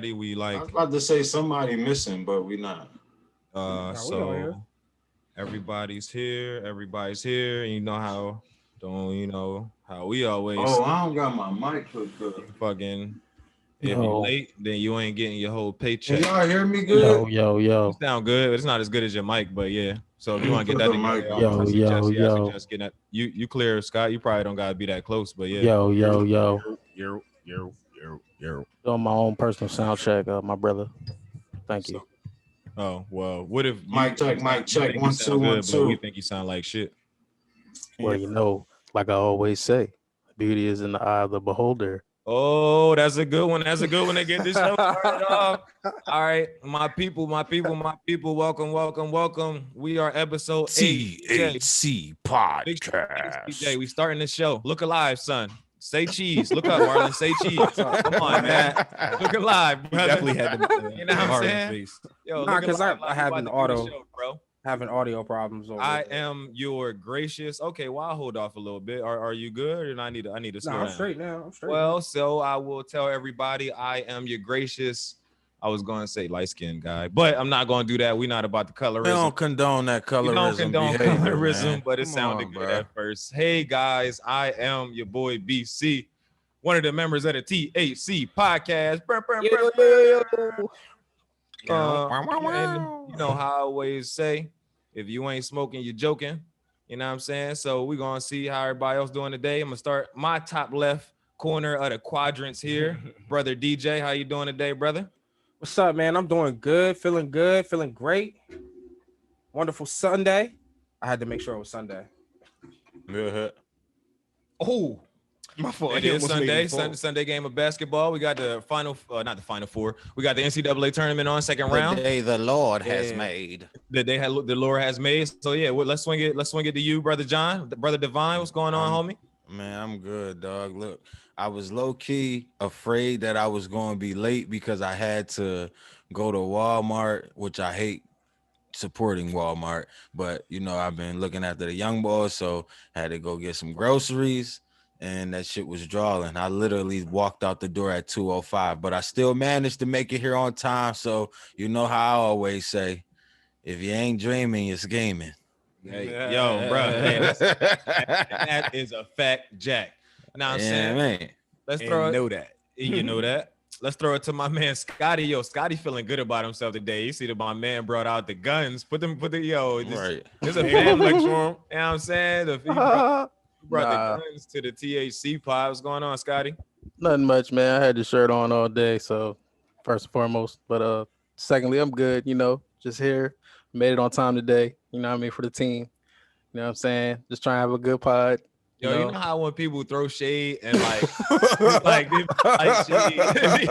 everybody. We I like was about to say somebody missing, but we not. Nah, we all here. so everybody's here. Everybody's here. And you know how don't you know how we always Oh, I don't got my mic hooked up. fucking if you Yo, late, then you ain't getting your whole Can paycheck. y'all hear me yo, good? yo, You yo, sound good. It's not as good as your mic, but yeah. So if you Let want me to get put that the mic together, up. yo, I yo, suggest yo, getting that. You clear, Scott. You probably don't gotta be that close, but yeah. yo, yo, yo. You're. Doing my own personal sound check, my brother. Thank you. So, oh well, what if Mic check, mic check. 1 2 1 but we 2. think you sound like shit? Well, like I always say, beauty is in the eye of the beholder. Oh, that's a good one. That's a good one to get this show started off. All right, my people, welcome. We are episode 8. THC Podcast. CJ, we starting the show. Look alive, son. Say cheese. Look up, Marlon. Say cheese. Come on, man. Look alive, brother. Definitely had to. You know what I'm saying? Face. Yo, Nah, look 'cause alive, I like have we an about to do the auto. show, bro. Having audio problems. Over I there. am your gracious. Okay, well, I'll hold off a little bit. Are you good? Or I need to slow Nah, I'm down. straight now. I'm straight. Well, so I will tell everybody I am your gracious. I was going to say light skinned guy, but I'm not going to do that. We're not about the We colorism. don't condone that colorism. We don't condone behavior, colorism, man. but it Come sounded on, good bruh. at first. Hey guys, I am your boy BC, one of the members of the THC podcast. And you know how I always say, if you ain't smoking, you're joking. You know what I'm saying? So we're gonna see how everybody else doing today. I'm gonna start my top left corner of the quadrants here. Brother DJ, how you doing today, brother? What's up, man? I'm doing good, feeling great. Wonderful Sunday. I had to make sure it was Sunday. Oh, My fault. it is Sunday. Sunday game of basketball. We got the final, not the final four. We got the NCAA tournament on second round. The day the Lord has Yeah. made. That they had the Lord has made. So yeah, well, let's swing it. Let's swing it to you, brother John, brother Divine. What's going on, homie? Man, I'm good, dog. Look, I was low key afraid that I was going to be late because I had to go to Walmart, which I hate supporting Walmart, but you know, I've been looking after the young boys, so I had to go get some groceries. And that shit was drawing. I literally walked out the door at 2:05, but I still managed to make it here on time. So you know how I always say, if you ain't dreaming, it's gaming. Hey, yo, bro. Hey, that is a fact, Jack. Now I'm saying, man. let's throw it. Know that. You know that. Let's throw it to my man Scotty. Yo, Scotty feeling good about himself today. You see that my man brought out the guns. Put the Right. There's a family for him. You know what I'm saying? He brought Nah. the guns to the THC pod. What's going on, Scotty? Nothing much, man. I had the shirt on all day, so first and foremost. But secondly, I'm good, just here. Made it on time today, you know what I mean, for the team. You know what I'm saying? Just trying to have a good pod. Yo, you know how when people throw shade and like shade.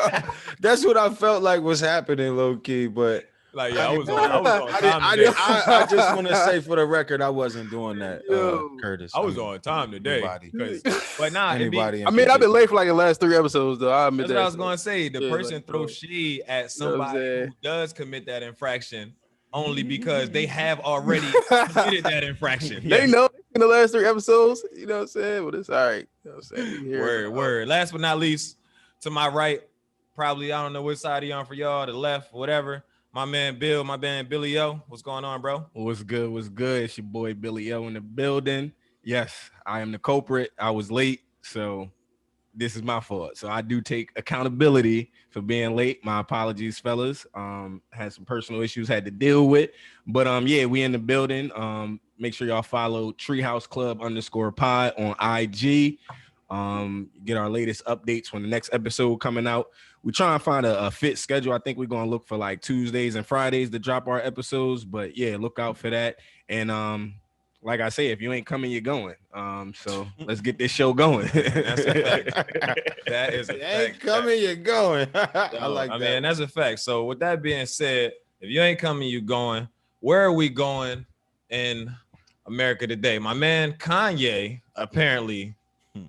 That's what I felt like was happening, low key. But Like, yeah, I was on time I, today. I just want to say for the record, I wasn't doing that, Curtis. I was on time today. But nah, Anybody? I mean, I've been late for like the last 3 episodes, though. I admit that's that. what I was gonna say. The Yeah, person like, throws shade at You know what I'm somebody who saying? does commit that infraction only because they have already committed that infraction. They know in the last 3 episodes, you know what I'm saying? But it's all right. You know what I'm saying? We here. Word. Last but not least, to my right, probably I don't know which side he on for y'all, the left, whatever. My man Bill, my man Billy O. What's going on, bro? What's good? What's good? It's your boy Billy O in the building. Yes, I am the culprit. I was late, so this is my fault. So I do take accountability for being late. My apologies, fellas. Had some personal issues had to deal with, but yeah, we in the building. Make sure y'all follow Treehouse Club _pod on IG. Get our latest updates when the next episode coming out. We try and find a fit schedule. I think we're gonna look for like Tuesdays and Fridays to drop our episodes. But yeah, look out for that. And like I say, if you ain't coming, you're going. So let's get this show going. That's a fact. That is a You fact. ain't coming, you're going. I like I that. mean, that's a fact. So with that being said, if you ain't coming, you going. Where are we going in America today? My man Kanye apparently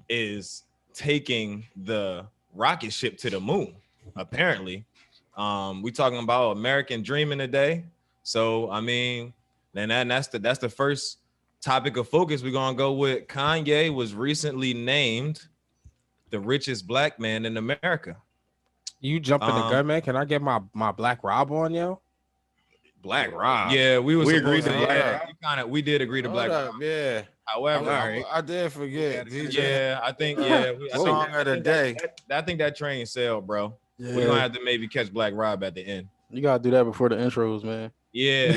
is taking the rocket ship to the moon. Apparently, we talking about American dreaming today. So I mean, and that's the first topic of focus. We're gonna go with Kanye was recently named the richest black man in America. You jumping the gun, man? Can I get my Black Rob on, yo? Black Rob. Yeah, we agreed to Black. We did agree to Black Rob. Yeah. However, I did forget. yeah, I think Song of the day. I think that train sailed, bro. Yeah. We're gonna have to maybe catch Black Rob at the end. You gotta do that before the intros, man. Yeah,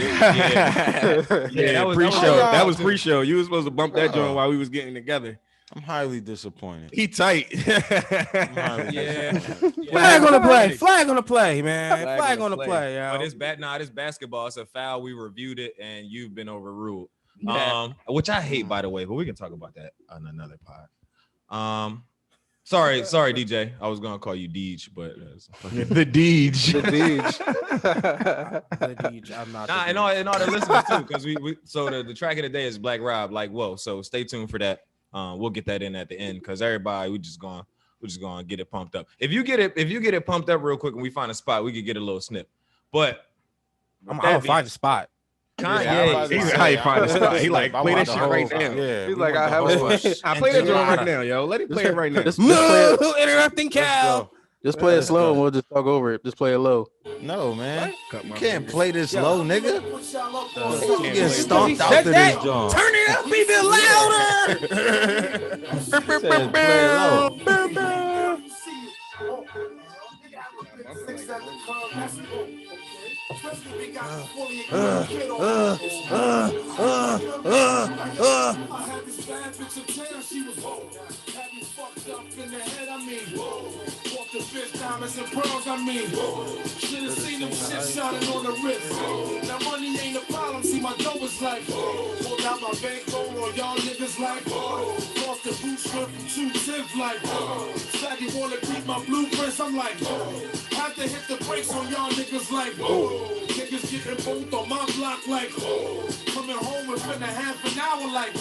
That was pre-show. That was pre-show. You was supposed to bump that joint while we was getting together. I'm highly disappointed. He tight. Yeah. Flag on the play. Flag on the play, man. Flag on the play, yo. But it's it's basketball. It's a foul. We reviewed it, and you've been overruled. Yeah. Which I hate, by the way. But we can talk about that on another pod. Sorry, DJ. I was gonna call you Deej, but The Deej. I'm not. and all the listeners too, because we so the track of the day is Black Rob. Like, whoa. So stay tuned for that. We'll get that in at the end because everybody we're just gonna get it pumped up. If you get it pumped up real quick and we find a spot, we could get a little snip. But I'll find a spot. Kanye, He's how you find a spot. He like play that shit right now. Yeah. He's like, I have a spot. I play that joint right now, yo. Let him play it right now. Just play it, Interrupting Cal. just play it slow and we'll just talk over it. Just play it low. No, man. Cut You my can't play this low, nigga. You Can't get play stomped Said out to that. this joint. Turn it up even louder. Diamonds and pearls, should've seen them shit shining on the wrist. Now money ain't a problem, see my dough is like, pulled out my bankroll on y'all niggas like, lost the boot shirt from 210 like, Saggy wanna beat my blueprints, I'm like, have to hit the brakes on y'all niggas like, niggas getting both on my block like, coming home within a half an hour like,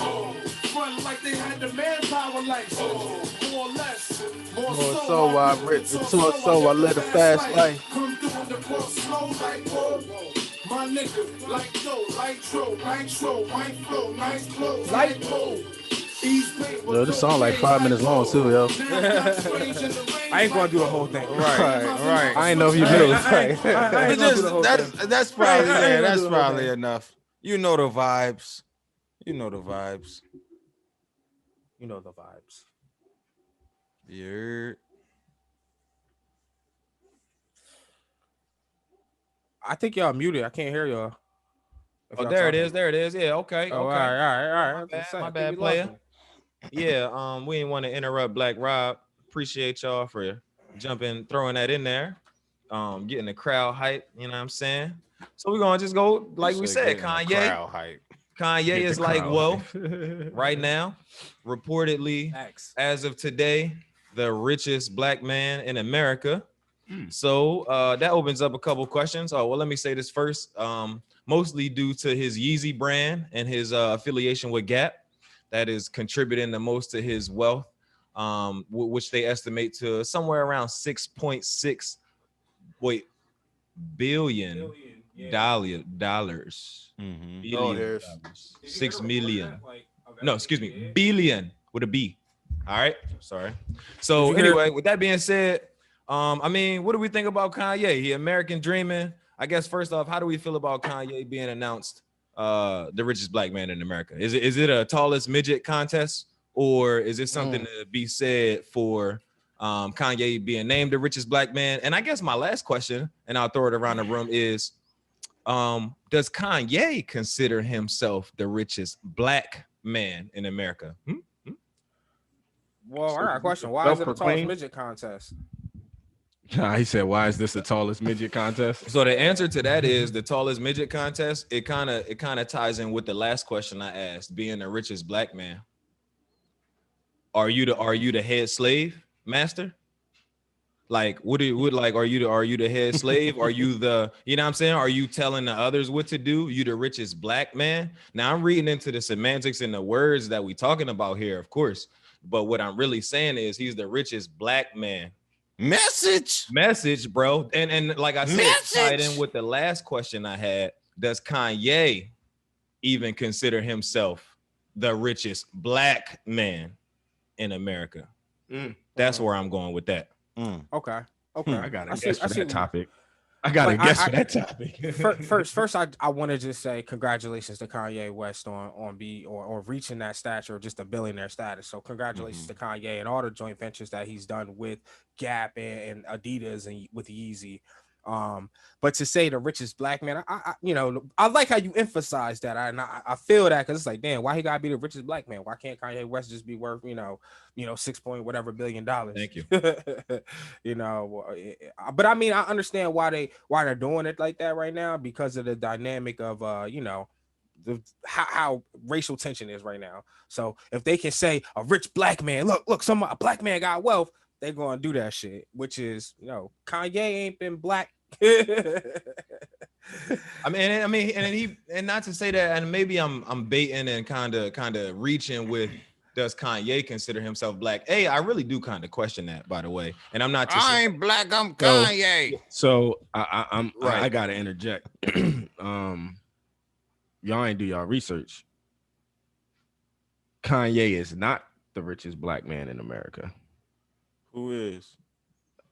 running like they had the manpower like, more or less, more so I rich, so I live a fast life. Come through on the cross slow like whoa. My nigga, like dough, like tro, white flow, nice clothes, like whoa. Yo, this song like 5 minutes long too, yo. I ain't gonna do the whole thing. Right. I ain't know if you knew. It's just, that's probably enough. You know the vibes. You know the vibes. You're I think y'all muted. I can't hear y'all. If oh, y'all there it talking. is. There it is. Yeah. Okay. Oh, okay. all right. My bad, player. Yeah. We didn't want to interrupt Black Rob. Appreciate y'all for throwing that in there. Getting the crowd hype. You know what I'm saying? So we're gonna just go like we said. Kanye is like, whoa, right now, reportedly, as of today, the richest black man in America. So that opens up a couple questions. Oh, well, let me say this first. Mostly due to his Yeezy brand and his affiliation with Gap, that is contributing the most to his wealth, which they estimate to somewhere around 6.6 billion dollars. Billion. 6 million. No, excuse me, billion with a B. All right, sorry. So anyway, with that being said, I mean, what do we think about Kanye? He American dreaming. I guess first off, how do we feel about Kanye being announced the richest black man in America? Is it a tallest midget contest, or is it something to be said for Kanye being named the richest black man? And I guess my last question, and I'll throw it around the room, is does Kanye consider himself the richest black man in America? Well, I got a question. Why is it a tallest midget contest? He said, "Why is this the tallest midget contest?" So the answer to that is the tallest midget contest. It kind of ties in with the last question I asked, being the richest black man. Are you the head slave master? Like, are you the head slave? Are you the, you know what I'm saying? Are you telling the others what to do? You the richest black man? Now I'm reading into the semantics and the words that we talking about here, of course. But what I'm really saying is he's the richest black man. Message, bro. And like I said, tied in with the last question I had, does Kanye even consider himself the richest black man in America? That's where I'm going with that. Okay. Okay. I got a see- guess for I see- that topic. I got Like, a guess I- for that topic. First, I want to just say congratulations to Kanye West on reaching that stature, just a billionaire status. So congratulations to Kanye and all the joint ventures that he's done with Gap and Adidas and with Yeezy. But to say the richest black man, I like how you emphasize that. I feel that because it's like, damn, why he gotta be the richest black man? Why can't Kanye West just be worth, 6 point whatever $billion? Thank you. But I mean, I understand why they're doing it like that right now because of the dynamic of how racial tension is right now. So if they can say a rich black man, look, a black man got wealth, they're gonna do that shit, which is, Kanye ain't been black. I mean, and not to say that, and maybe I'm baiting and kind of reaching with, does Kanye consider himself black? Hey, I really do kind of question that, by the way. And I'm not. I ain't black. I'm Kanye. So I'm Right. I gotta interject. Y'all ain't do y'all research. Kanye is not the richest black man in America. Who is?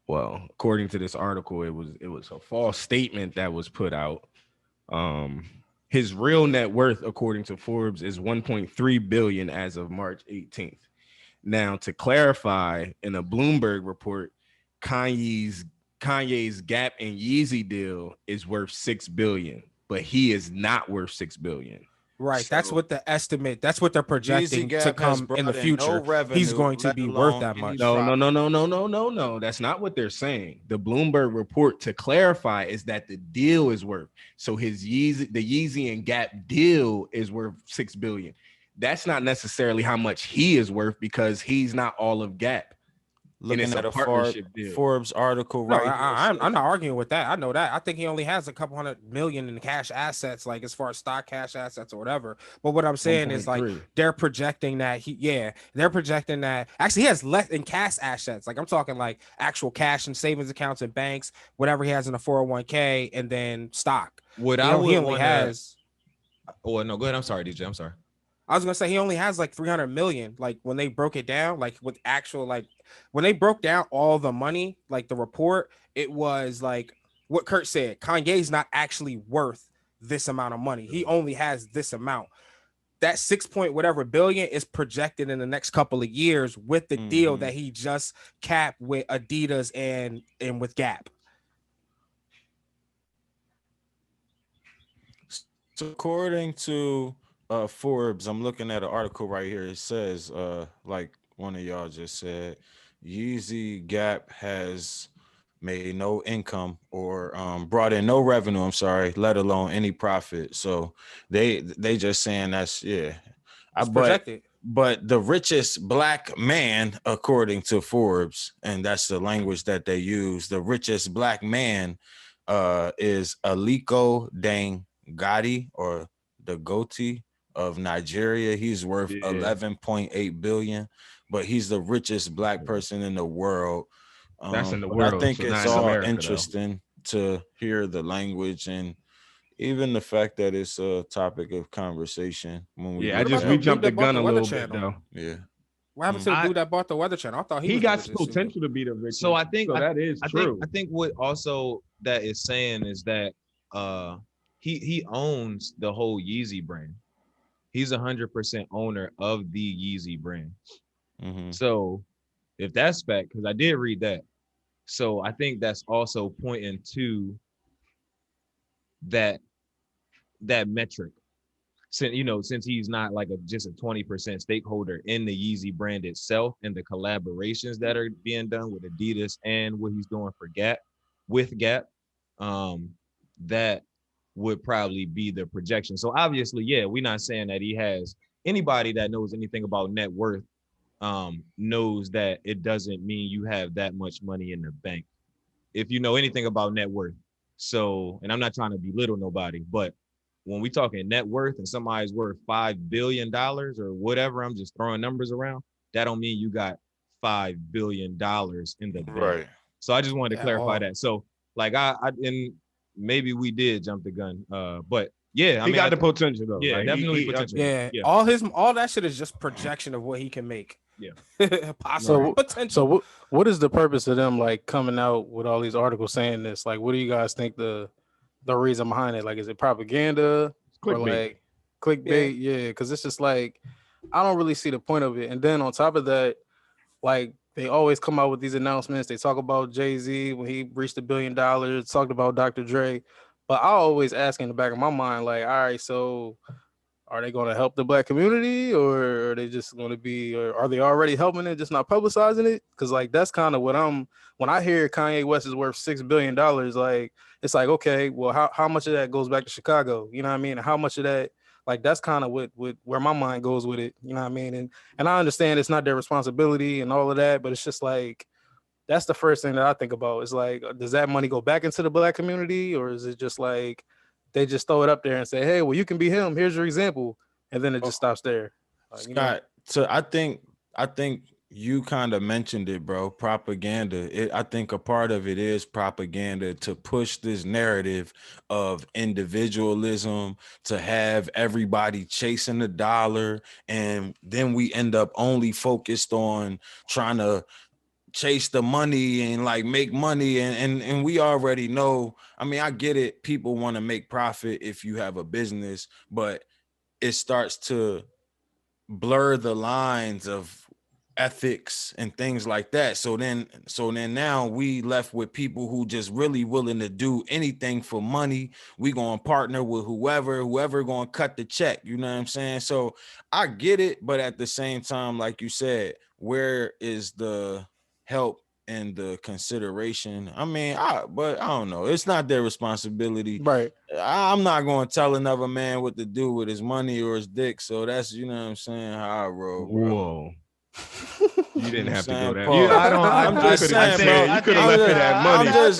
Well, according to this article, it was a false statement that was put out. His real net worth, according to Forbes, is 1.3 billion as of March 18th. Now, to clarify, in a Bloomberg report, Kanye's Gap and Yeezy deal is worth 6 billion, but he is not worth 6 billion. Right. So- That's what they're projecting Yeezy to Gap has come brought in the in future. no revenue, He's going to let be alone worth that any much. No. That's not what they're saying. The Bloomberg report, to clarify, is that the deal is worth. So the Yeezy and Gap deal is worth 6 billion. That's not necessarily how much he is worth because he's not all of Gap. Looking it's at a a partnership deal. Forbes article No, right here. I'm not arguing with that. I know that. I think he only has a couple $100 million in cash assets, like as far as stock cash assets or whatever. But what I'm saying is, like, 1.3. they're projecting that they're projecting that actually he has less in cash assets. Like, I'm talking like actual cash and savings accounts and banks, whatever he has in a 401k, and then stock. What He I would only has. Oh no, go ahead. I'm sorry, DJ. I'm sorry. I was gonna say he only has like 300 million. Like when they broke it down, like with actual, like when they broke down all the money, like the report, it was like what Kurt said. Kanye's not actually worth this amount of money. He only has this amount. That 6 point whatever billion is projected in the next couple of years with the deal that he just capped with Adidas and with Gap. So according to Forbes, I'm looking at an article right here. It says, like one of y'all just said, Yeezy Gap has made no income or brought in no revenue, I'm sorry, let alone any profit. So they just saying that's It's projected. But the richest black man, according to Forbes, and that's the language that they use, the richest black man is Aliko Dangote or Dangote of Nigeria. He's worth 11.8 billion, but he's the richest black person in the world. That's in the but world. I think so not it's in all America, though. interesting to hear the language and even the fact that it's a topic of conversation. When we Yeah, What we about jumped the the dude that gun bought a the little Weather bit Channel? though. yeah. What happened to the dude that bought the Weather Channel? I thought He was got the richest. potential to be the richest. So I think that is true. I think what also that is saying is that he owns the whole Yeezy brand. He's 100% owner of the Yeezy brand. Mhm. So if that's fact, because I did read that. So I think that's also pointing to that metric. Since he's not like just a 20% stakeholder in the Yeezy brand itself and the collaborations that are being done with Adidas and what he's doing for Gap with Gap, that would probably be the projection. So obviously, yeah, we're not saying that he has anybody that knows anything about net worth knows that it doesn't mean you have that much money in the bank. If you know anything about net worth. So, and I'm not trying to belittle nobody, but when we talking net worth and somebody's worth $5 billion or whatever, I'm just throwing numbers around. That don't mean you got $5 billion in the bank. Right. So I just wanted to At clarify all. that. So like and maybe we did jump the gun, but yeah, I He mean, got the potential though. yeah, Like, definitely he- potential. Yeah, Yeah. all that shit is just projection of what he can make. Yeah. Possible potential. So what is the purpose of them like coming out with all these articles saying this? Like, what do you guys think the reason behind it? Like, is it propaganda or Clickbait. like clickbait? Yeah, because it's just like I don't really see the point of it. And then on top of that, like they always come out with these announcements. They talk about Jay-Z when he reached $1 billion, talked about Dr. Dre. But I always ask in the back of my mind, like, all right, so are they going to help the black community, or are they just going to be, or are they already helping it, just not publicizing it? Because like that's kind of what when I hear Kanye West is worth $6 billion, like it's like, okay, well, how much of that goes back to Chicago? You know what I mean? And how much of that, like that's kind of what where my mind goes with it. You know what I mean? And I understand it's not their responsibility and all of that, but it's just like that's the first thing that I think about. Is like, does that money go back into the black community, or is it just like they just throw it up there and say, hey, well, you can be him. Here's your example. And then it just stops there. Scott, you know? So I think you kind of mentioned it, bro. Propaganda. I think a part of it is propaganda to push this narrative of individualism, to have everybody chasing the dollar. And then we end up only focused on trying to chase the money and like make money. And we already know, I mean, I get it. People want to make profit if you have a business, but it starts to blur the lines of ethics and things like that. So then now we left with people who just really willing to do anything for money. We gonna partner with whoever gonna cut the check. You know what I'm saying? So I get it, but at the same time, like you said, where is the help and the consideration? I mean, but I don't know. It's not their responsibility. Right. I'm not going to tell another man what to do with his money or his dick. So that's, you know what I'm saying, how I roll, bro. Whoa. You didn't have to go that Paul. I'm just saying, bro. You could have left it at money. I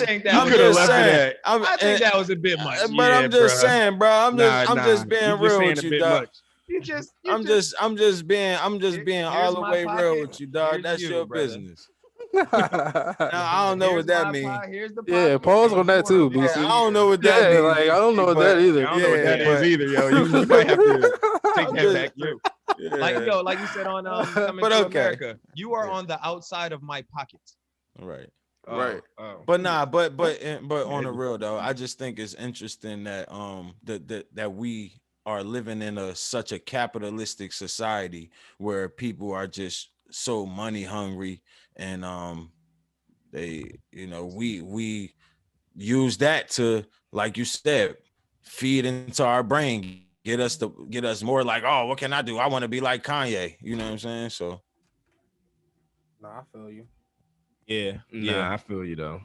think that was a bit much. But I'm just saying, bro. I'm just being real with you, dog. I'm just being all the way real with you, dog. That's your business. Now, I don't know what that means. Yeah, pause on that too, BC. I don't know what that means. Like, I don't know what that either. I don't know what that is either, yo. You might have to take that back, yo. Yeah. Like you said on Coming to America, you are on the outside of my pocket. Right. Right. But on the real though, I just think it's interesting that that we are living in such a capitalistic society where people are just so money hungry, and they, you know, we use that to, like you said, feed into our brain, get us more like, oh, what can I do? I want to be like Kanye. You know what I'm saying? So I feel you. Yeah. I feel you though.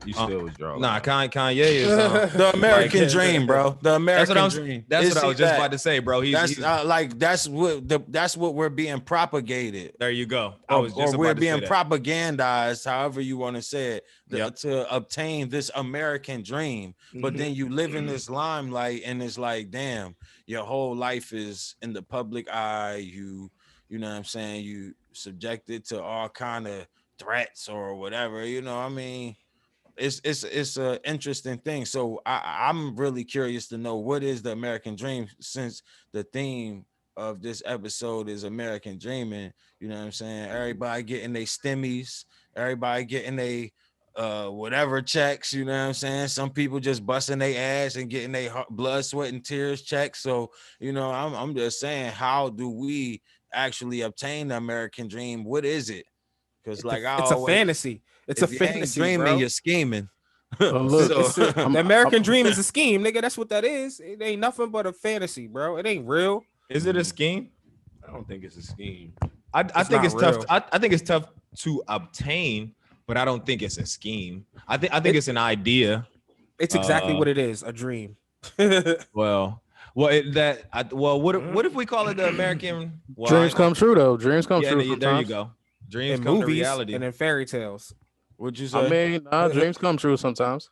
You still was drawing. Kanye is the American dream, bro. The American dream. That's what I was just about to say, bro. That's what we're being propagated. There you go. Or we're being propagandized, however you want to say it, to obtain this American dream. But then you live in this limelight, and it's like, damn, your whole life is in the public eye. You know what I'm saying? You subjected to all kind of threats or whatever. You know, I mean. It's an interesting thing. So I'm really curious to know, what is the American dream, since the theme of this episode is American dreaming. You know what I'm saying? Everybody getting their stimmies, everybody getting their whatever checks, you know what I'm saying? Some people just busting their ass and getting their blood, sweat, and tears checks. So, you know, I'm just saying, how do we actually obtain the American dream? What is it? Because it's a fantasy. It's a fantasy, dreaming, bro. you're scheming. The American dream is a scheme, nigga. That's what that is. It ain't nothing but a fantasy, bro. It ain't real. Is it a scheme? I don't think it's a scheme. I think it's tough. I think it's tough to obtain, but I don't think it's a scheme. I think it's an idea. It's exactly what it is, a dream. What if we call it the American dreams come true though? Dreams come true. There you go. Dreams come to reality. And in fairy tales. What'd you say? I mean, dreams come true sometimes.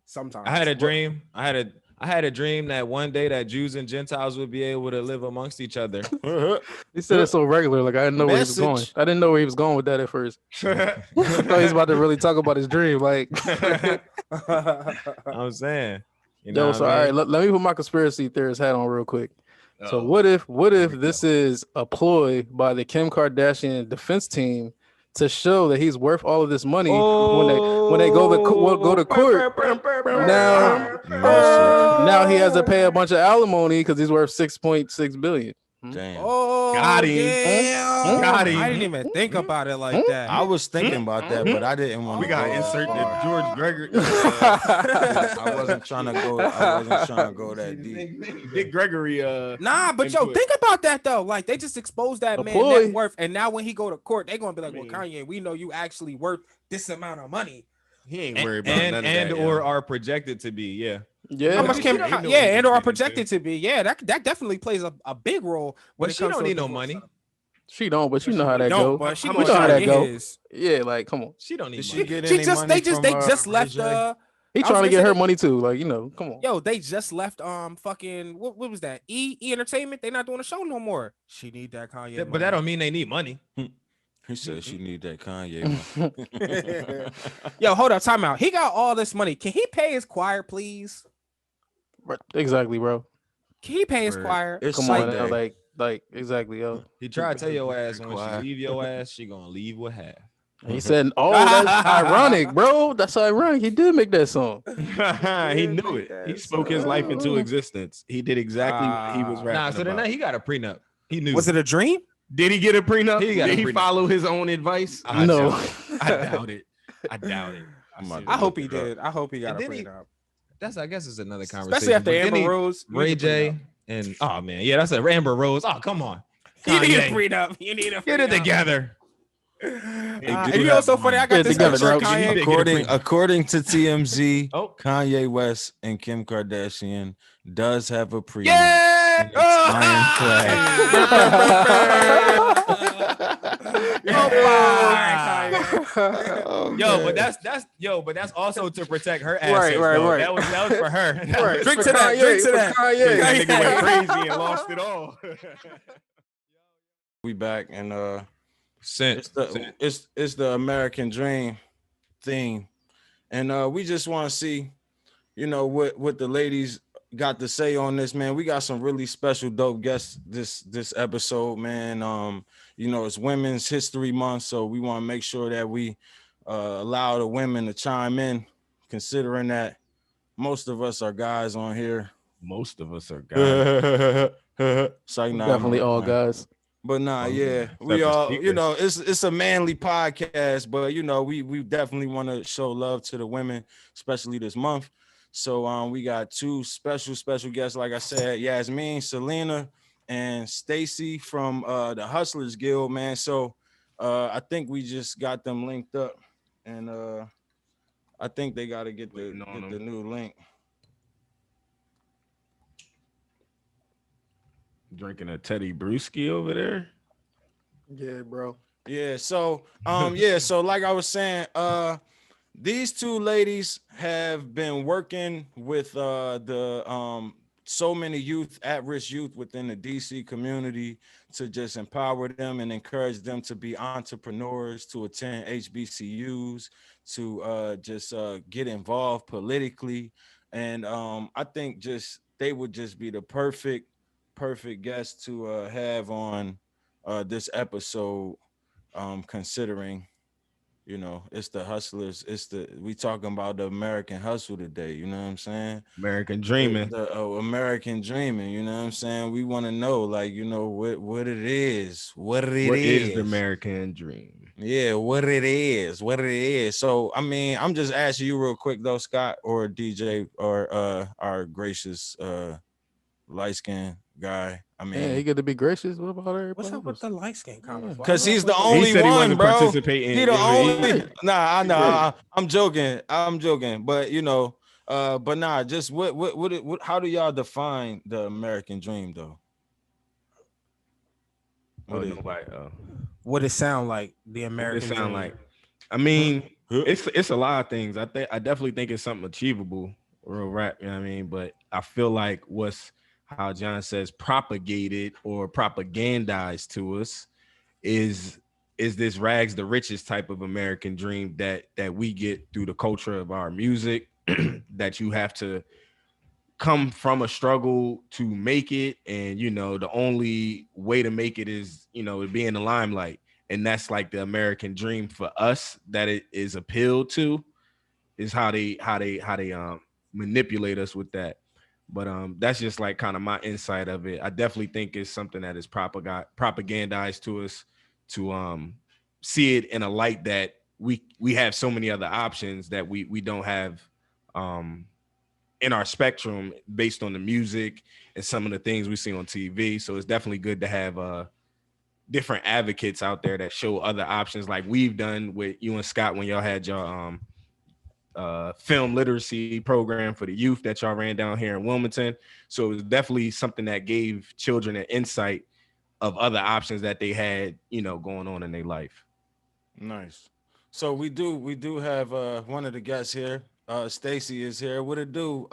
Sometimes. I had a dream. I had a dream that one day that Jews and Gentiles would be able to live amongst each other. He said it so regular, like I didn't know where he was going. I didn't know where he was going with that at first. I thought he was about to really talk about his dream. Like I'm saying. You know all right, let me put my conspiracy theorist hat on real quick. So Oh, what if here we this is a ploy by the Kim Kardashian defense team to show that he's worth all of this money when they go to court? Now he has to pay a bunch of alimony because he's worth 6.6 billion. Damn. Oh, Got him. damn. Got him. I didn't even think about it like that. I was thinking about that, but I didn't want We to. got to go insert that the far. George Gregory. I wasn't trying to go. I wasn't trying to go that deep. Dick Gregory. Nah, but yo, input. think about that though. Like they just exposed that A man ploy. net worth, and now when he go to court, they gonna be like, I mean- "Well, Kanye, we know you actually worth this amount of money." He ain't worried about and none of and that, or yo. are projected to be. Yeah. Yeah. How much But can? she don't know Yeah, what and he's or are getting projected into. to be. Yeah, that definitely plays a big role. When But it she comes don't to need no divorce. money. She don't, but you know how that No, go. but she How gonna much how try that to go? get his. Yeah, like come on. She don't need Did she money. get She any just money they from, just Ray left. J? He I was trying to gonna get her say- money too. Like, you know, come on. Yo, they just left. Fucking what was that? E Entertainment. They not doing a show no more. She need that Kanye. But money. that don't mean they need money. He said she need that Kanye. Yo, hold up, time out. He got all this money. Can he pay his choir, please? Exactly, bro. Can he pay his Word. choir? It's Come like on, now, that. like exactly, yo. He tried to tell your ass when Quiet. she leave your ass, she gonna leave with half. He said, "Oh, that's ironic, bro. That's ironic. He did make that song." He knew it. He spoke his life into existence. He did exactly what he was rapping Nah, so then about. he got a prenup. He knew. Was it a dream? Did he get a prenup? He got Did a he prenup. follow his own advice? I No. doubt it. I doubt it. I doubt it. I'm about to I hope look he it up. did. I hope he got And a then he- prenup. I guess it's another conversation. Especially after But then Amber he- Rose. you Ray need a J, prenup. and oh man, yeah, that's a Amber Rose. Oh come on, You need a Kanye. prenup. You need a prenup. Get it together. They And do you know have what's so funny? I got Get this together, shirt, bro. Kanye. According to TMZ, Oh. Kanye West and Kim Kardashian does have a prenup. Yeah. And it's Yo, but that's also to protect her assets. Right, right, though. right. That was for her. Right. Drink For to that. Kanye, Drink to for that. Kanye. That nigga went crazy and lost it all. We back and Sent. it's the American Dream thing, and we just want to see, you know, what the ladies got to say on this, man. We got some really special dope guests this episode, man. You know, it's Women's History Month, so we want to make sure that we allow the women to chime in, considering that most of us are guys on here. Most of us are guys. It's like, nah, Definitely all man. guys. But nah, yeah, Except we for all, Sneakers. you know, it's a manly podcast, but you know, we definitely want to show love to the women, especially this month. So we got two special guests, like I said, Yasmin, Selena, and Stacy from the Hustlers Guild, man. So I think we just got them linked up, and I think they got to get the Waiting on the them. new link. Drinking a Teddy Brewski over there. Yeah, bro. Yeah, so so like I was saying, these two ladies have been working with the so many youth, at-risk youth within the DC community to just empower them and encourage them to be entrepreneurs, to attend HBCUs, to just get involved politically. And I think just they would just be the perfect guest to have on this episode, considering, you know, it's the hustlers, we talking about the American hustle today, you know what I'm saying? American dreaming. The American dreaming, you know what I'm saying? We want to know, like, you know, what it is, what What is the American dream? Yeah, what it is. So, I mean, I'm just asking you real quick though, Scott or DJ or our gracious light-skinned guy. I Yeah, mean, he get to be gracious. What about everybody? What's up with else? the light skin comments? because he's the He only said he one, wasn't bro. participating. He the only. He- Nah, I know. I'm joking. But you know, but nah. Just what? How do y'all define the American dream, though? Oh, What is- nobody. What it sound like? The It American sound dream. like. I mean, Huh? it's a lot of things. I definitely think it's something achievable, real rap. You know what I mean? But I feel like what's how John says propagated or propagandized to us is this rags the riches type of American dream that we get through the culture of our music. That you have to come from a struggle to make it, and the only way to make it is to be in the limelight, and that's like the American dream for us that it is appealed to, is how they manipulate us with that. But that's just like kind of my insight of it. I definitely think it's something that is propagandized to us to see it in a light that we have so many other options that we don't have in our spectrum based on the music and some of the things we see on TV. So it's definitely good to have different advocates out there that show other options, like we've done with you and Scott when y'all had your film literacy program for the youth that y'all ran down here in Wilmington. So it was definitely something that gave children an insight of other options that they had, going on in their life. Nice. So we do have one of the guests here. Stacy is here. What it do?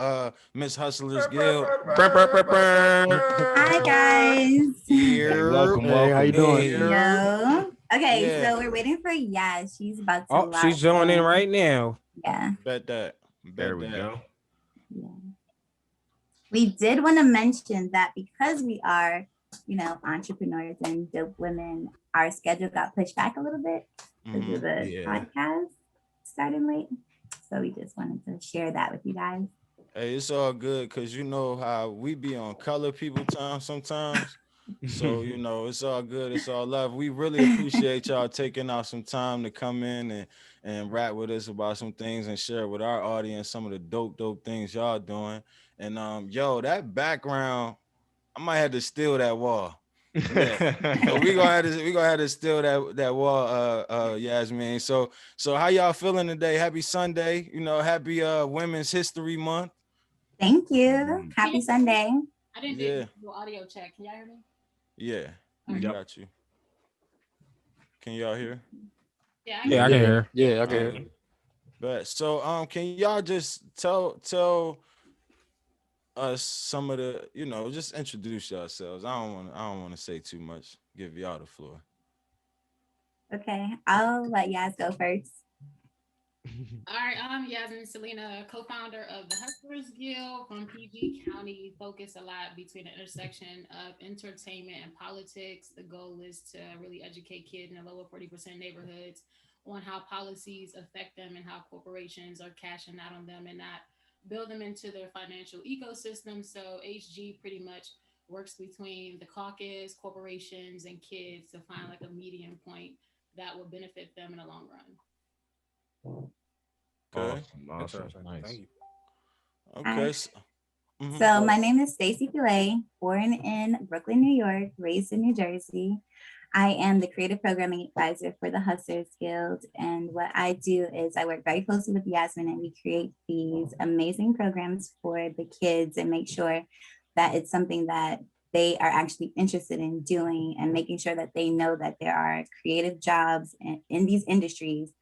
Miss Hustlers Guild. Hi guys. Hey, welcome. Hey, how you doing? Yo. Okay, Yeah. so we're waiting for Yaz. She's about to. Oh, she's joining right now. Yeah. Bet that. There we go. Yeah. We did want to mention that because we are, entrepreneurs and dope women, our schedule got pushed back a little bit because of the podcast starting late. So we just wanted to share that with you guys. Hey, it's all good because you know how we be on color people time sometimes. So, it's all good. It's all love. We really appreciate y'all taking out some time to come in and rap with us about some things and share with our audience some of the dope things y'all doing. And that background, I might have to steal that wall. Yeah. So we gonna have to steal that wall, Yasmin. So how y'all feeling today? Happy Sunday, happy Women's History Month. Thank you. Happy Sunday. I didn't do audio check. Can y'all hear me? Yeah, we got you. Can y'all hear? Yeah, I can hear. Yeah, I can hear. But so can y'all just tell us some of the, just introduce yourselves. I don't want to say too much. Give y'all the floor. Okay, I'll let Yaz go first. All right, I'm Yasmin Selena, co-founder of the Hustlers Guild from PG County. Focus a lot between the intersection of entertainment and politics. The goal is to really educate kids in the lower 40% neighborhoods on how policies affect them and how corporations are cashing out on them and not build them into their financial ecosystem. So HG pretty much works between the caucus, corporations, and kids to find like a median point that will benefit them in the long run. Okay. Awesome. Nice. Thank you. Okay. So my name is Stacy Goulet, born in Brooklyn, New York, raised in New Jersey. I am the creative programming advisor for the Hustlers Guild. And what I do is I work very closely with Yasmin and we create these amazing programs for the kids and make sure that it's something that they are actually interested in doing and making sure that they know that there are creative jobs in these industries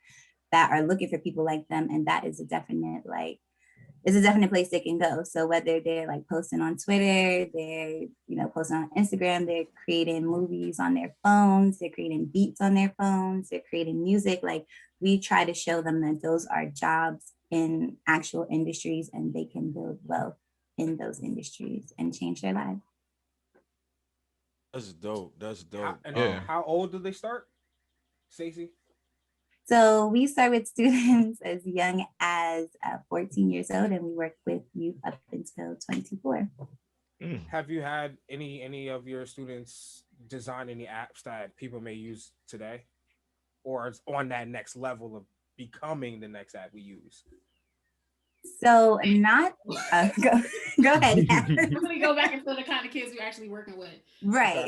that are looking for people like them. And that is a definite place they can go. So whether they're like posting on Twitter, they're, posting on Instagram, they're creating movies on their phones, they're creating beats on their phones, they're creating music. Like we try to show them that those are jobs in actual industries and they can build wealth in those industries and change their lives. That's dope. How old do they start, Stacey? So we start with students as young as 14 years old, and we work with youth up until 24. Have you had any of your students design any apps that people may use today, or it's on that next level of becoming the next app we use? So not go ahead. Let me go back into the kind of kids we're actually working with. Right.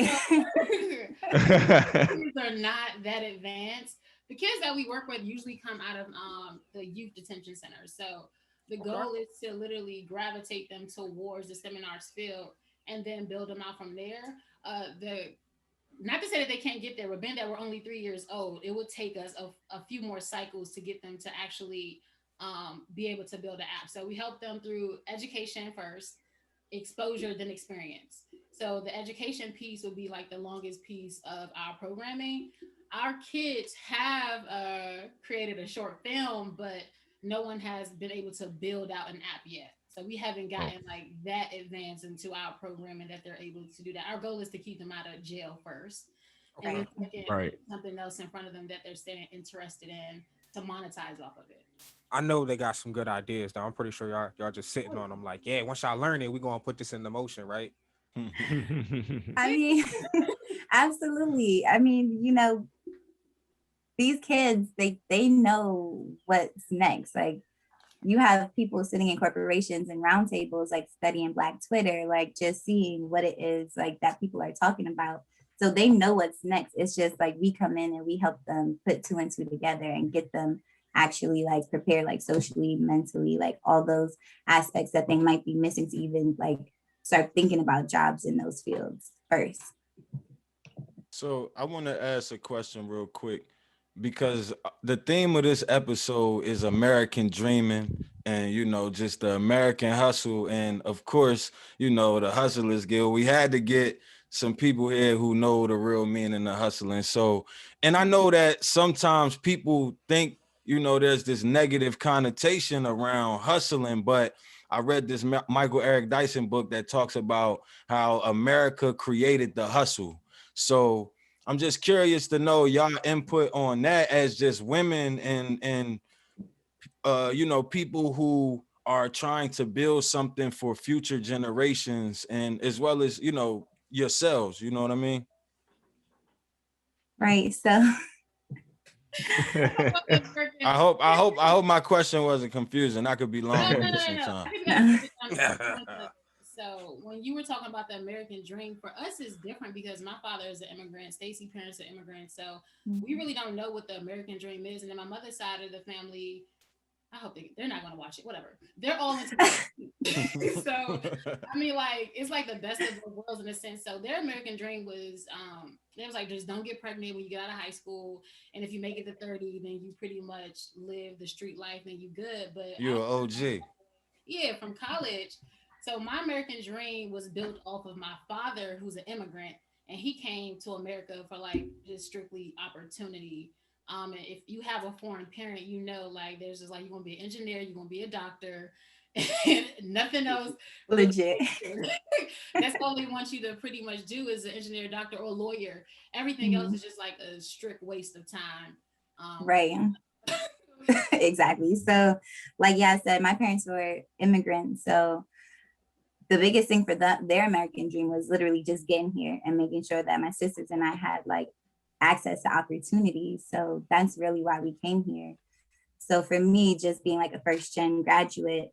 Kids are not that advanced. The kids that we work with usually come out of the youth detention centers. So the goal is to literally gravitate them towards the seminars field and then build them out from there. Not to say that they can't get there, but being that we're only 3 years old, it would take us a few more cycles to get them to actually be able to build an app. So we help them through education first, exposure, then experience. So the education piece would be like the longest piece of our programming. Our kids have created a short film, but no one has been able to build out an app yet. So we haven't gotten like that advanced into our programming that they're able to do that. Our goal is to keep them out of jail first. And then Right. something else in front of them that they're staying interested in to monetize off of it. I know they got some good ideas though. I'm pretty sure y'all just sitting on them like, yeah, once y'all learn it, we're gonna put this into motion, right? I mean, absolutely. I mean, you know, these kids, they know what's next. Like, you have people sitting in corporations and roundtables, like studying Black Twitter, like just seeing what it is like that people are talking about. So they know what's next. It's just like we come in and we help them put two and two together and get them actually like prepared, like socially, mentally, like all those aspects that they might be missing to even like start thinking about jobs in those fields first. So I want to ask a question real quick, because the theme of this episode is American dreaming and, you know, just the American hustle. And of course, you know, the Hustlers Guild, we had to get some people here who know the real meaning of hustling. So, and I know that sometimes people think, you know, there's this negative connotation around hustling, but I read this Michael Eric Dyson book that talks about how America created the hustle. So I'm just curious to know y'all input on that as just women and you know, people who are trying to build something for future generations, and as well as, you know, yourselves, you know what I mean? Right. So I hope my question wasn't confusing. I could be long No. sometimes. So when you were talking about the American dream, for us is different because my father is an immigrant, Stacy's parents are immigrants. So we really don't know what the American dream is. And then my mother's side of the family, I hope they're not going to watch it, whatever. They're all into So, I mean, like, it's like the best of both worlds in a sense. So their American dream was, it was like, just don't get pregnant when you get out of high school. And if you make it to 30, then you pretty much live the street life and you good. But You're an OG. Yeah, from college. So my American dream was built off of my father, who's an immigrant, and he came to America for like just strictly opportunity. And if you have a foreign parent, you know, like there's just like you're gonna be an engineer, you're gonna be a doctor, and nothing else. Legit. That's all they want you to pretty much do is an engineer, doctor, or lawyer. Everything else is just like a strict waste of time. Right. Exactly. So, like I said, my parents were immigrants. So the biggest thing for their American dream was literally just getting here and making sure that my sisters and I had like access to opportunities. So that's really why we came here. So for me, just being like a first gen graduate,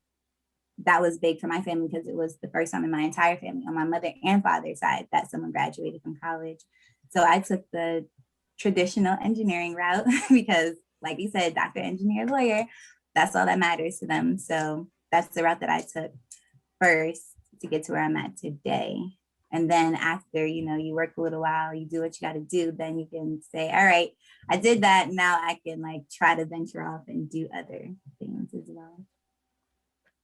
that was big for my family because it was the first time in my entire family on my mother and father's side that someone graduated from college. So I took the traditional engineering route because, like you said, doctor, engineer, lawyer, that's all that matters to them. So that's the route that I took first to get to where I'm at today. And then after, you know, you work a little while, you do what you got to do, then you can say, all right, I did that. Now I can like try to venture off and do other things as well.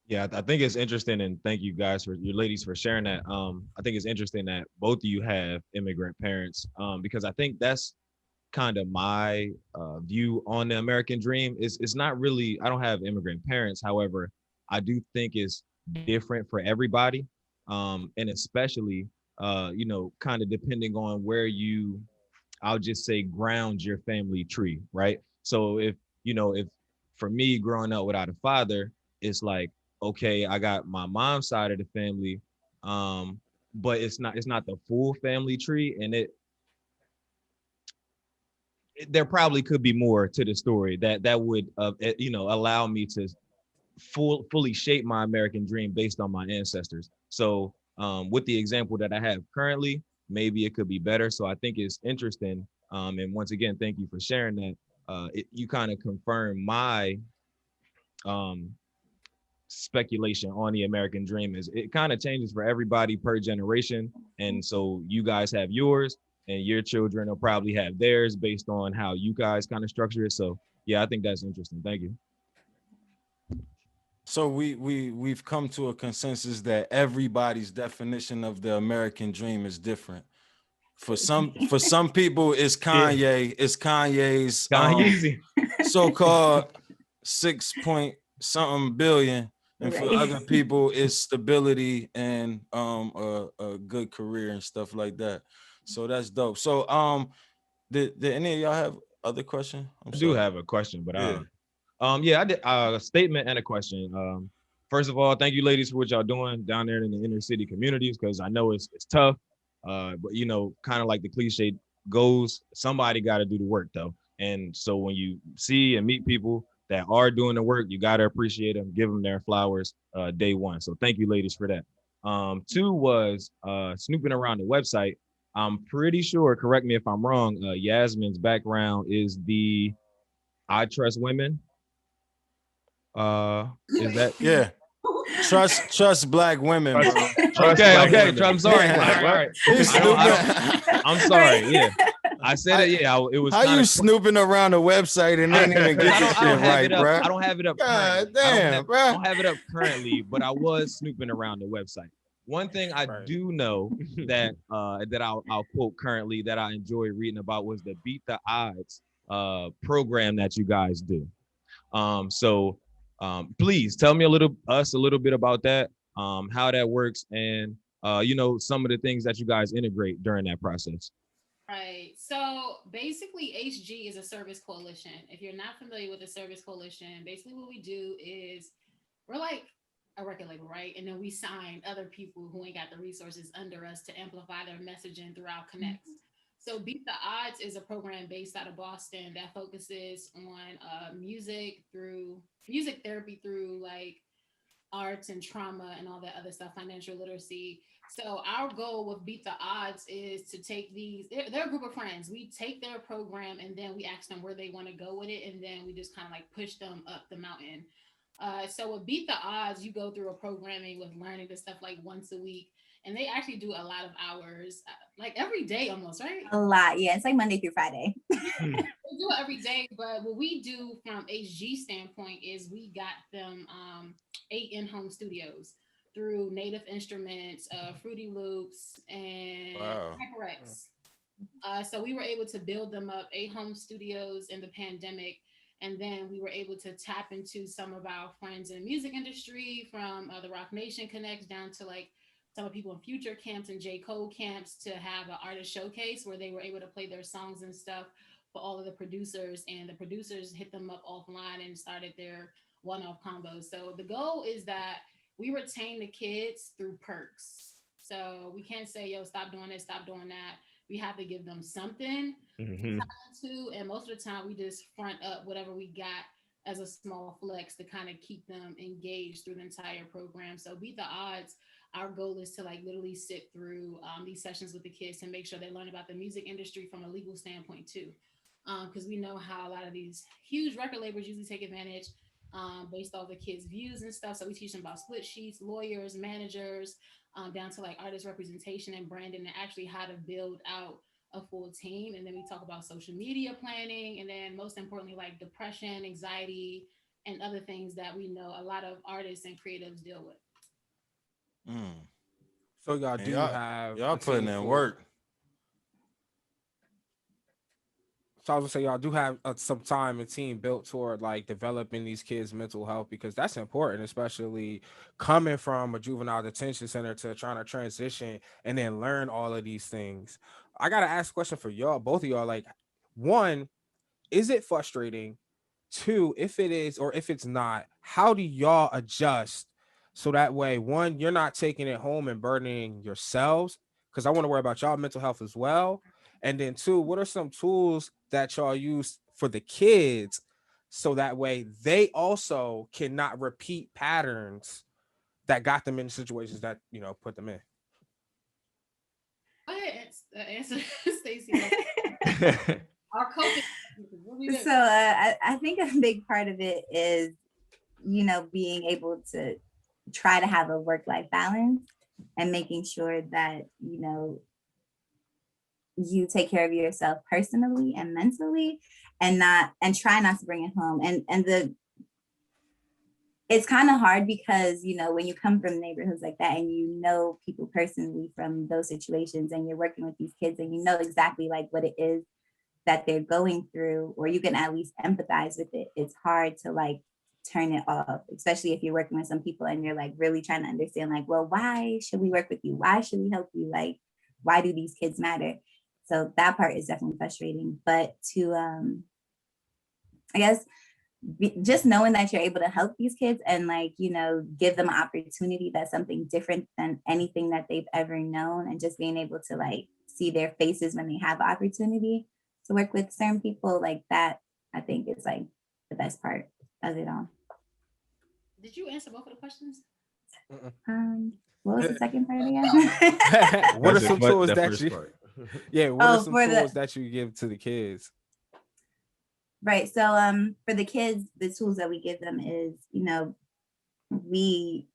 Yeah, I think it's interesting, and thank you guys for your ladies for sharing that. I think it's interesting that both of you have immigrant parents, because I think that's kind of my view on the American dream. It's not really, I don't have immigrant parents. However, I do think it's different for everybody, and especially you know, kind of depending on where you, I'll just say, ground your family tree, right? So if, you know, if for me growing up without a father, it's like, okay, I got my mom's side of the family, but it's not the full family tree, and there probably could be more to the story that would you know, allow me to fully shape my American dream based on my ancestors. So with the example that I have currently, maybe it could be better. So I think it's interesting. And once again, thank you for sharing that. You kind of confirm my speculation on the American dream. Is it kind of changes for everybody per generation. And so you guys have yours and your children will probably have theirs based on how you guys kind of structure it. So yeah, I think that's interesting. Thank you. So we've come to a consensus that everybody's definition of the American dream is different. For some people, it's Kanye. It's Kanye's so-called 6 point something billion And for Right. other people, it's stability and a good career and stuff like that. So that's dope. So did any of y'all have other question? I'm I do sorry. have a question, but Yeah. yeah, I did a statement and a question. First of all, thank you, ladies, for what y'all doing down there in the inner city communities, because I know it's tough. But you know, kind of like the cliche goes, somebody got to do the work though. And so when you see and meet people that are doing the work, you got to appreciate them, give them their flowers day one. So thank you, ladies, for that. Two was snooping around the website. I'm pretty sure, correct me if I'm wrong, Yasmin's background is the I Trust Women. Is that Yeah. Trust black women, bro. okay? I'm sorry. Yeah. All right. He's I'm sorry. Yeah, I said it. Yeah, it was. How you snooping around the website and didn't even get this shit right, bro? I don't have it up. God currently. damn, bro. I don't have it up currently, but I was snooping around the website. One thing I do know that I'll quote currently that I enjoy reading about was the Beat the Odds program that you guys do. So please tell me a little bit about that, how that works, and you know, some of the things that you guys integrate during that process. Right. So basically, HG is a service coalition. If you're not familiar with the service coalition, basically what we do is we're like a record label, right? And then we sign other people who ain't got the resources under us to amplify their messaging throughout Connects. So Beat the Odds is a program based out of Boston that focuses on music therapy through like arts and trauma and all that other stuff, financial literacy. So our goal with Beat the Odds is to take they're a group of friends. We take their program and then we ask them where they want to go with it. And then we just kind of like push them up the mountain. So with Beat the Odds, you go through a programming with learning this stuff like once a week. And they actually do a lot of hours, like every day almost, right? A lot. Yeah, it's like Monday through Friday. They do it every day, but what we do from HG standpoint is we got them 8 in-home studios through Native Instruments, Fruity Loops, and HyperX. So we were able to build them up 8 home studios in the pandemic. And then we were able to tap into some of our friends in the music industry, from the Rock Nation Connects down to like some of people in Future camps and J. Cole camps, to have an artist showcase where they were able to play their songs and stuff for all of the producers. And the producers hit them up offline and started their one-off combos. So the goal is that we retain the kids through perks. So we can't say, yo, stop doing this, stop doing that. We have to give them something to, and most of the time we just front up whatever we got as a small flex to kind of keep them engaged through the entire program. So Beat the Odds, our goal is to like literally sit through these sessions with the kids and make sure they learn about the music industry from a legal standpoint too. Because we know how a lot of these huge record labels usually take advantage based off the kids' views and stuff. So we teach them about split sheets, lawyers, managers, down to like artist representation and branding, and actually how to build out a full team. And then we talk about social media planning, and then most importantly, like depression, anxiety, and other things that we know a lot of artists and creatives deal with. So y'all putting in work. So I was gonna say y'all do have some time and team built toward like developing these kids' mental health, because that's important, especially coming from a juvenile detention center to trying to transition and then learn all of these things. I gotta ask a question for y'all, both of y'all. Like, one, is it frustrating? Two, if it is or if it's not, how do y'all adjust so that way, one, you're not taking it home and burdening yourselves? Because I want to worry about y'all mental health as well. And then two, what are some tools that y'all use for the kids so that way they also cannot repeat patterns that got them in situations that, you know, put them in? Go ahead, answer, Stacey. Our coach. So I think a big part of it is, you know, being able to try to have a work-life balance and making sure that, you know, you take care of yourself personally and mentally, and try not to bring it home. And it's kind of hard because, you know, when you come from neighborhoods like that and you know people personally from those situations and you're working with these kids and you know exactly like what it is that they're going through, or you can at least empathize with it, it's hard to like turn it off, especially if you're working with some people and you're like really trying to understand, like, well, why should we work with you? Why should we help you? Like, why do these kids matter? So that part is definitely frustrating. But to, I guess, just knowing that you're able to help these kids and like, you know, give them an opportunity that's something different than anything that they've ever known, and just being able to like see their faces when they have opportunity to work with certain people like that, I think is like the best part of it all. Did you answer both of the questions? What was the second part again? What are That's some the tools that that first you? part. Yeah, what are some for tools the that you give to the kids? right. So for the kids, the tools that we give them is, you know, we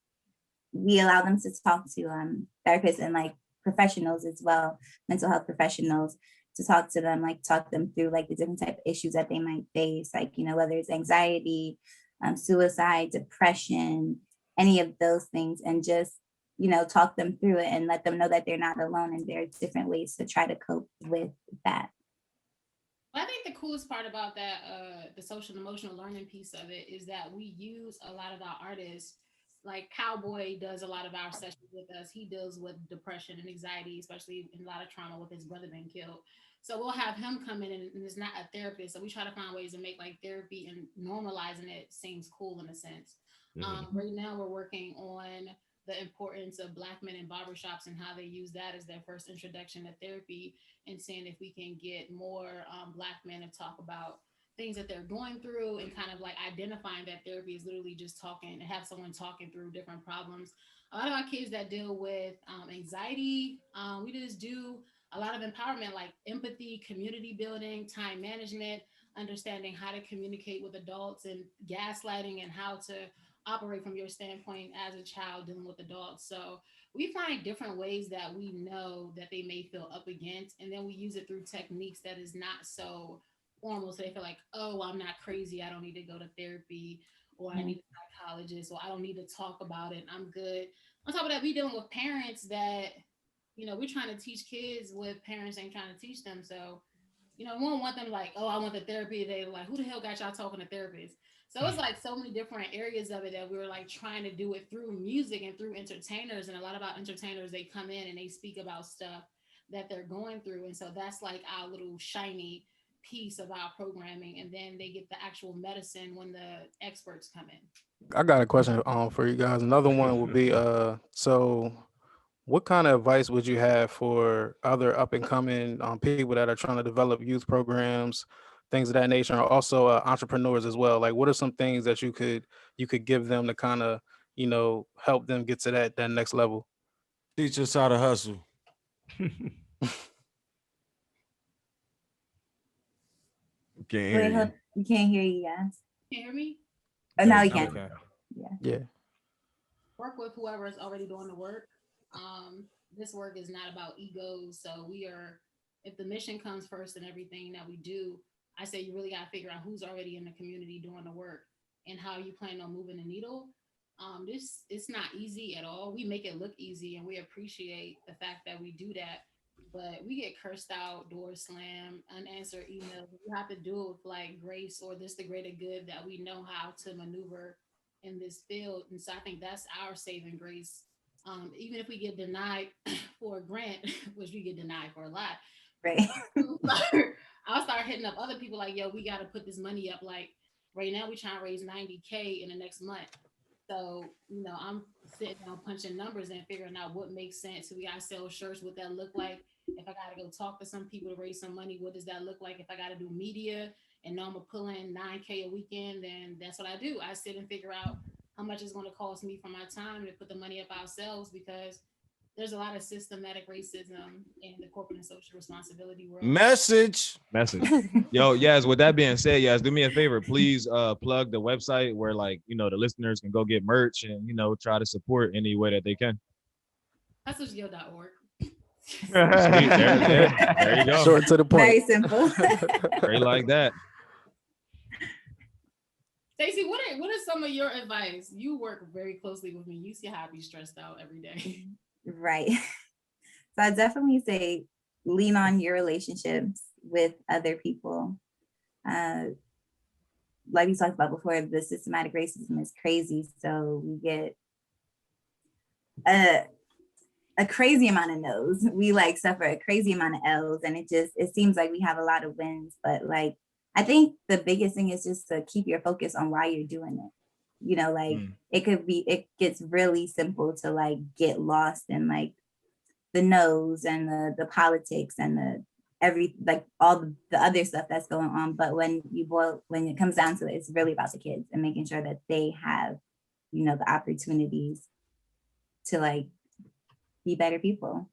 allow them to talk to therapists and like professionals as well, mental health professionals, to talk to them, like talk them through like the different type of issues that they might face, like, you know, whether it's anxiety, suicide, depression, any of those things, and just, you know, talk them through it and let them know that they're not alone and there are different ways to try to cope with that. I think the coolest part about that, the social and emotional learning piece of it, is that we use a lot of our artists. Like Cowboy does a lot of our sessions with us. He deals with depression and anxiety, especially in a lot of trauma with his brother being killed. So we'll have him come in, and it's not a therapist. So we try to find ways to make like therapy and normalizing it seems cool in a sense. Right now we're working on the importance of Black men in barbershops and how they use that as their first introduction to therapy, and seeing if we can get more Black men to talk about things that they're going through, and kind of like identifying that therapy is literally just talking and have someone talking through different problems. A lot of our kids that deal with anxiety, we just do a lot of empowerment, like empathy, community building, time management, understanding how to communicate with adults, and gaslighting, and how to operate from your standpoint as a child dealing with adults. So we find different ways that we know that they may feel up against, and then we use it through techniques that is not so formal, so they feel like, oh, I'm not crazy, I don't need to go to therapy, or I need a psychologist, or I don't need to talk about it, I'm good. On top of that, we dealing with parents that, you know, we're trying to teach kids what parents ain't trying to teach them. So, you know, we don't want them like, oh, I want the therapy. They're like, who the hell got y'all talking to therapists? So it's like so many different areas of it that we were like trying to do it through music and through entertainers. And a lot of our entertainers, they come in and they speak about stuff that they're going through. And so that's like our little shiny piece of our programming. And then they get the actual medicine when the experts come in. I got a question for you guys. Another one would be so what kind of advice would you have for other up and coming people that are trying to develop youth programs, things of that nature, and also entrepreneurs as well? Like, what are some things that you could give them to kind of, you know, help them get to that next level? Teach us how to hustle. Wait, you can't hear you guys. Can you hear me? Oh, now you can. Okay. Yeah. Work with whoever is already doing the work. This work is not about egos. So we are, if the mission comes first in everything that we do, I say you really got to figure out who's already in the community doing the work and how you plan on moving the needle. It's not easy at all. We make it look easy, and we appreciate the fact that we do that. But we get cursed out, doors slammed, unanswered emails. We have to do it with like grace, or this the greater good, that we know how to maneuver in this field. And so I think that's our saving grace. Even if we get denied for a grant, which we get denied for a lot, Right. I'll start hitting up other people like, yo, we got to put this money up. Like right now, we trying to raise $90K in the next month. So, you know, I'm sitting down punching numbers and figuring out what makes sense. So we got to sell shirts, what that look like. If I got to go talk to some people to raise some money, what does that look like? If I got to do media and know I'm gonna pull in $9K a weekend, then that's what I do. I sit and figure out how much it's going to cost me for my time to put the money up ourselves, because there's a lot of systematic racism in the corporate and social responsibility world. Message. Yo, Yaz, with that being said, Yaz, do me a favor, please plug the website where, like, you know, the listeners can go get merch and, you know, try to support any way that they can. Hustlesgill.org. There you go. Short to the point. Very simple. Straight like that. Stacey, what are some of your advice? You work very closely with me. You see how I be stressed out every day. Right. So I definitely say lean on your relationships with other people. like we talked about before, the systematic racism is crazy. So we get a crazy amount of no's. We like suffer a crazy amount of L's, and it seems like we have a lot of wins. But like, I think the biggest thing is just to keep your focus on why you're doing it. You know, like it gets really simple to like get lost in like the no's and the politics and all the other stuff that's going on. But when it comes down to it, it's really about the kids and making sure that they have, you know, the opportunities to like be better people.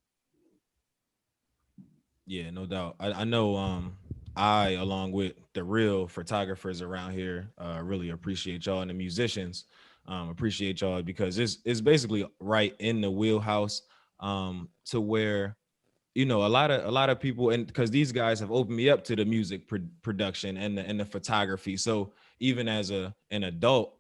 Yeah, no doubt. I know I, along with the real photographers around here, really appreciate y'all, and the musicians appreciate y'all, because it's basically right in the wheelhouse, to where, you know, a lot of people, and because these guys have opened me up to the music production and the photography. So even as an adult,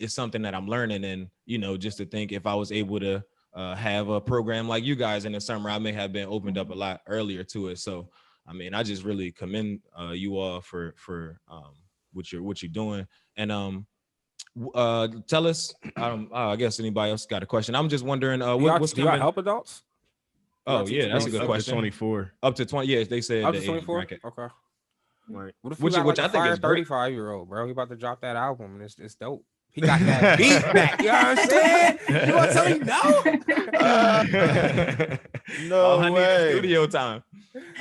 it's something that I'm learning. And, you know, just to think, if I was able to have a program like you guys in the summer, I may have been opened up a lot earlier to it. So I mean, I just really commend you all for what you're doing. And tell us, I guess anybody else got a question? I'm just wondering, what's do y'all coming? help adults? Oh yeah, that's a good question. 24. Up to 20. Yeah, they said Up the to age 24. bracket. Okay. Right. What if Which I think is 35-year-old, bro? He about to drop that album, and it's dope. He got that beat back. You know what I'm saying? You gonna tell me no? No I need way. studio time.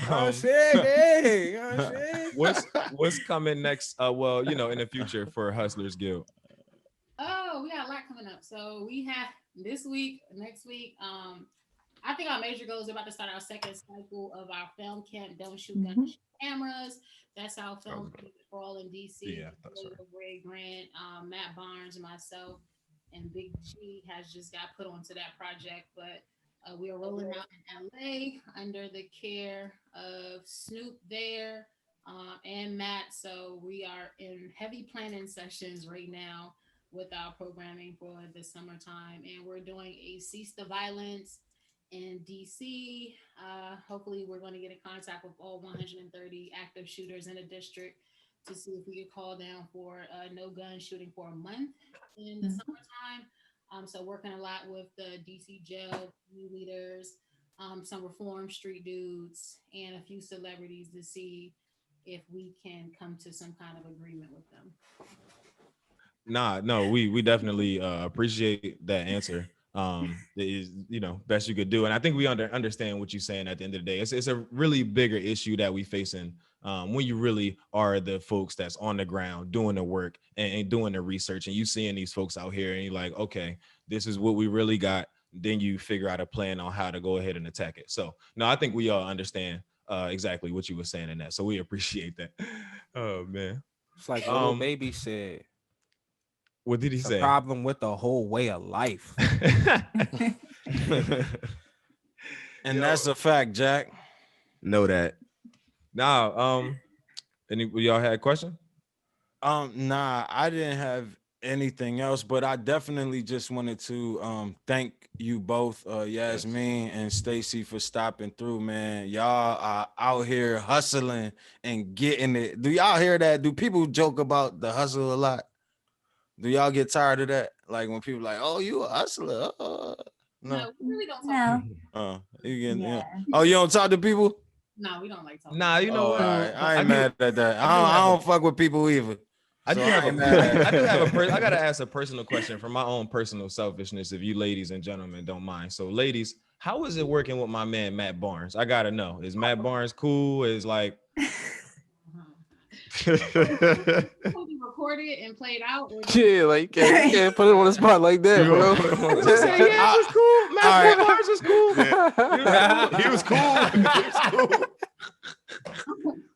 I'm saying, hey, you know what I'm saying? What's coming next? Well, you know, in the future for Hustlers Guild. Oh, we got a lot coming up. So we have this week, next week. I think our major goals are about to start our second cycle of our film camp. Don't shoot guns, shoot cameras. That's our film for all in DC. Yeah, Ray Grant, Matt Barnes, myself, and Big G has just got put onto that project. But we are rolling out in LA under the care of Snoop there and Matt. So we are in heavy planning sessions right now with our programming for the summertime, and we're doing a Cease the Violence in DC. Hopefully we're going to get in contact with all 130 active shooters in the district to see if we could call down for no gun shooting for a month in the summertime. So working a lot with the DC jail leaders, some Reform Street dudes, and a few celebrities to see if we can come to some kind of agreement with them. No, we definitely appreciate that answer. It is, you know, best you could do, and I think we understand what you're saying. At the end of the day, it's a really bigger issue that we facing when you really are the folks that's on the ground doing the work and doing the research, and you seeing these folks out here, and you're like, okay, this is what we really got. Then you figure out a plan on how to go ahead and attack it. So no, I think we all understand exactly what you were saying in that. So we appreciate that. Oh man, it's like Lil Baby said. What did he say? Problem with the whole way of life. And that's a fact, Jack. Know that. Nah, any y'all had a question? Nah, I didn't have anything else, but I definitely just wanted to thank you both, Yasmin and Stacy, for stopping through, man. Y'all are out here hustling and getting it. Do y'all hear that? Do people joke about the hustle a lot? Do y'all get tired of that? Like when people like, "Oh, you a hustler?" No, we really don't talk. No. Yeah. Oh, you don't talk to people? No, we don't like talking. Nah, you know what? I ain't mad at that. I don't fuck with people either. I gotta ask a personal question from my own personal selfishness, if you ladies and gentlemen don't mind. So, ladies, how is it working with my man Matt Barnes? I gotta know. Is Matt Barnes cool? Is like recorded and played out? Yeah, like you can't put it on the spot like that, bro. Just say, yeah, it was cool. Matt Barnes was cool. He was cool.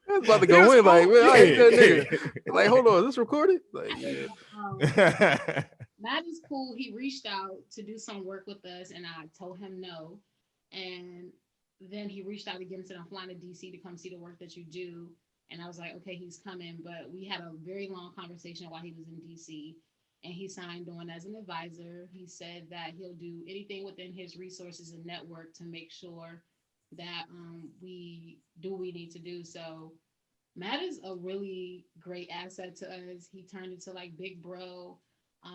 I was about to go in, like, man, I ain't that nigga. Like, hold on, is this recorded? Like, yeah. Matt is cool. He reached out to do some work with us, and I told him no. And then he reached out again, said, I'm flying to DC to come see the work that you do. And I was like, okay, he's coming. But we had a very long conversation while he was in DC, and he signed on as an advisor. He said that he'll do anything within his resources and network to make sure that we do what we need to do. So Matt is a really great asset to us. He turned into like big bro.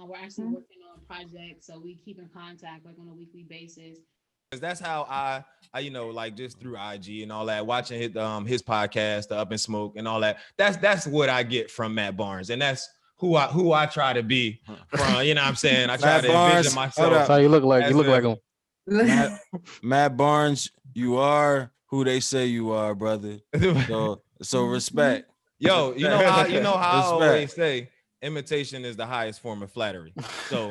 We're actually working on projects, so we keep in contact like on a weekly basis. Cause that's how I like just through IG and all that, watching his podcast, the Up and Smoke and all that. That's what I get from Matt Barnes, and that's who I try to be from. You know what I'm saying? I try Matt to Barnes, envision myself. That's how you look like. As You look a- like him. Matt Barnes, you are who they say you are, brother. So respect. Yo, you know how I Respect. always say imitation is the highest form of flattery. So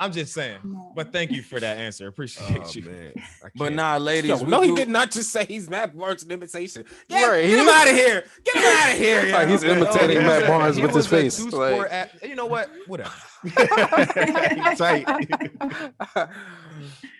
I'm just saying. But thank you for that answer. Appreciate you. Man. But nah, ladies, Yo, we no, he do- did not just say he's Matt Barnes in imitation. Right, Get him out of here. Get him out of here. Like he's yo. imitating He Matt was Barnes he with his was a face. two-sport Like, you know what? Whatever. Tight.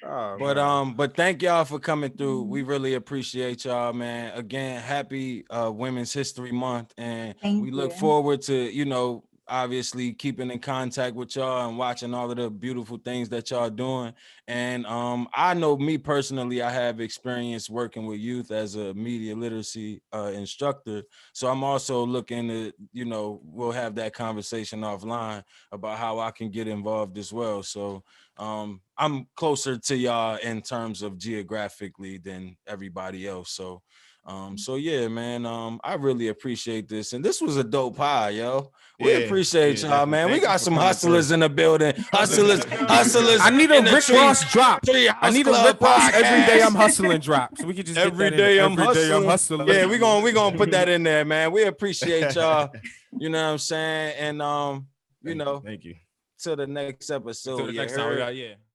But thank y'all for coming through. We really appreciate y'all, man. Again, happy Women's History Month, and Thank we look you. forward to obviously keeping in contact with y'all and watching all of the beautiful things that y'all doing. And I know me personally, I have experience working with youth as a media literacy instructor. So I'm also looking to, we'll have that conversation offline about how I can get involved as well. So I'm closer to y'all in terms of geographically than everybody else. So yeah, man, I really appreciate this. And this was a dope pie, yo. We Yeah, appreciate y'all, man. definitely. We Thank you got for some coming hustlers through. in the building. Hustlers. I need a in the Rick Tree- Ross drop. Tree I House need a Club Rick Ross every day podcast. I'm hustling drop. So we could just get Every that in day there. I'm Every day I'm hustling. hustling. Yeah, we gonna put that in there, man. We appreciate y'all. You know what I'm saying? And Thank you. till the next episode. Until the you next time, we heard? got